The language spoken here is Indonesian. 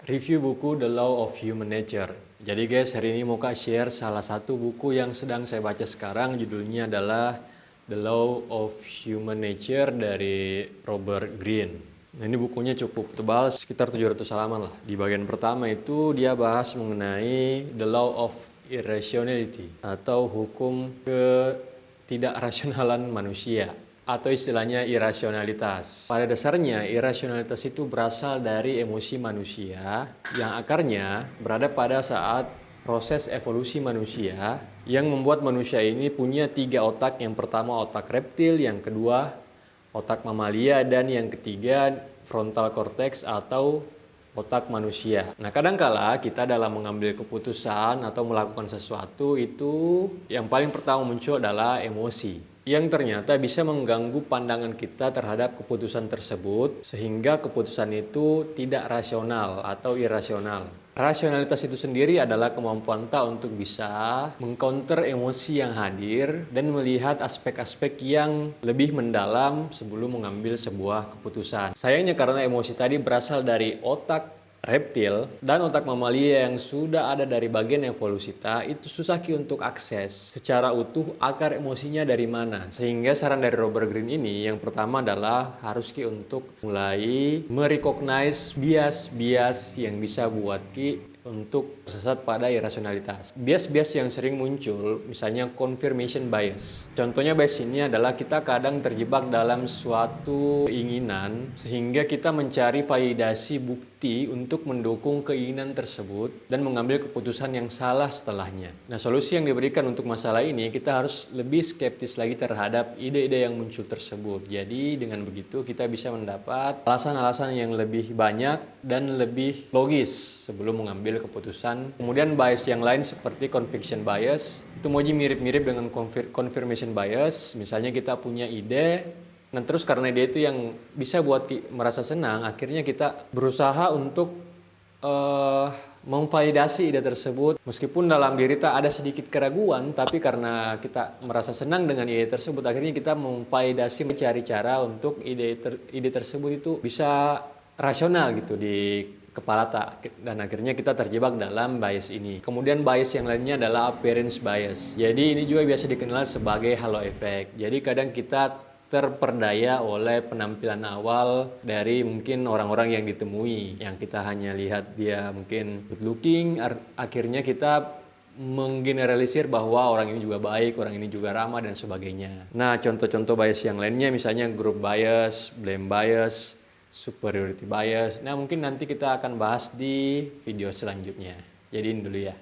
Review buku The Law of Human Nature. Jadi guys, hari ini mau share salah satu buku yang sedang saya baca sekarang. Judulnya adalah The Law of Human Nature dari Robert Greene. Nah, ini bukunya cukup tebal, sekitar 700 halaman lah. Di bagian pertama itu dia bahas mengenai The Law of Irrationality atau hukum ketidakrasionalan manusia, atau istilahnya irasionalitas. Pada dasarnya, irasionalitas itu berasal dari emosi manusia yang akarnya berada pada saat proses evolusi manusia yang membuat manusia ini punya 3 otak. Yang pertama otak reptil, yang kedua otak mamalia, dan yang ketiga frontal cortex atau otak manusia. Nah, kadangkala kita dalam mengambil keputusan atau melakukan sesuatu itu yang paling pertama muncul adalah emosi, yang ternyata bisa mengganggu pandangan kita terhadap keputusan tersebut sehingga keputusan itu tidak rasional atau irasional. Rasionalitas itu sendiri adalah kemampuan kita untuk bisa mengcounter emosi yang hadir dan melihat aspek-aspek yang lebih mendalam sebelum mengambil sebuah keputusan. Sayangnya karena emosi tadi berasal dari otak reptil dan otak mamalia yang sudah ada dari bagian evolusi kita, itu susah untuk akses secara utuh akar emosinya dari mana. Sehingga saran dari Robert Greene ini yang pertama adalah harus untuk mulai merecognize bias-bias yang bisa buat untuk tersesat pada irasionalitas. Bias-bias yang sering muncul, misalnya confirmation bias. Contohnya bias ini adalah kita kadang terjebak dalam suatu keinginan sehingga kita mencari validasi bukti untuk mendukung keinginan tersebut dan mengambil keputusan yang salah setelahnya. Nah, solusi yang diberikan untuk masalah ini, kita harus lebih skeptis lagi terhadap ide-ide yang muncul tersebut. Jadi dengan begitu kita bisa mendapat alasan-alasan yang lebih banyak dan lebih logis sebelum mengambil keputusan. Kemudian bias yang lain seperti conviction bias, itu mirip-mirip dengan confirmation bias. Misalnya kita punya ide, nah terus karena ide itu yang bisa buat merasa senang, akhirnya kita berusaha untuk memvalidasi ide tersebut. Meskipun dalam diri kita ada sedikit keraguan, tapi karena kita merasa senang dengan ide tersebut, akhirnya kita memvalidasi, mencari cara untuk ide tersebut itu bisa rasional gitu di kepala dan akhirnya kita terjebak dalam bias ini. Kemudian bias yang lainnya adalah appearance bias. Jadi ini juga biasa dikenal sebagai halo effect. Jadi kadang kita terperdaya oleh penampilan awal dari mungkin orang-orang yang ditemui, yang kita hanya lihat dia mungkin good looking, akhirnya kita menggeneralisir bahwa orang ini juga baik, orang ini juga ramah dan sebagainya. Nah, contoh-contoh bias yang lainnya misalnya group bias, blame bias, superiority bias. Nah, mungkin nanti kita akan bahas di video selanjutnya. Jadiin dulu ya.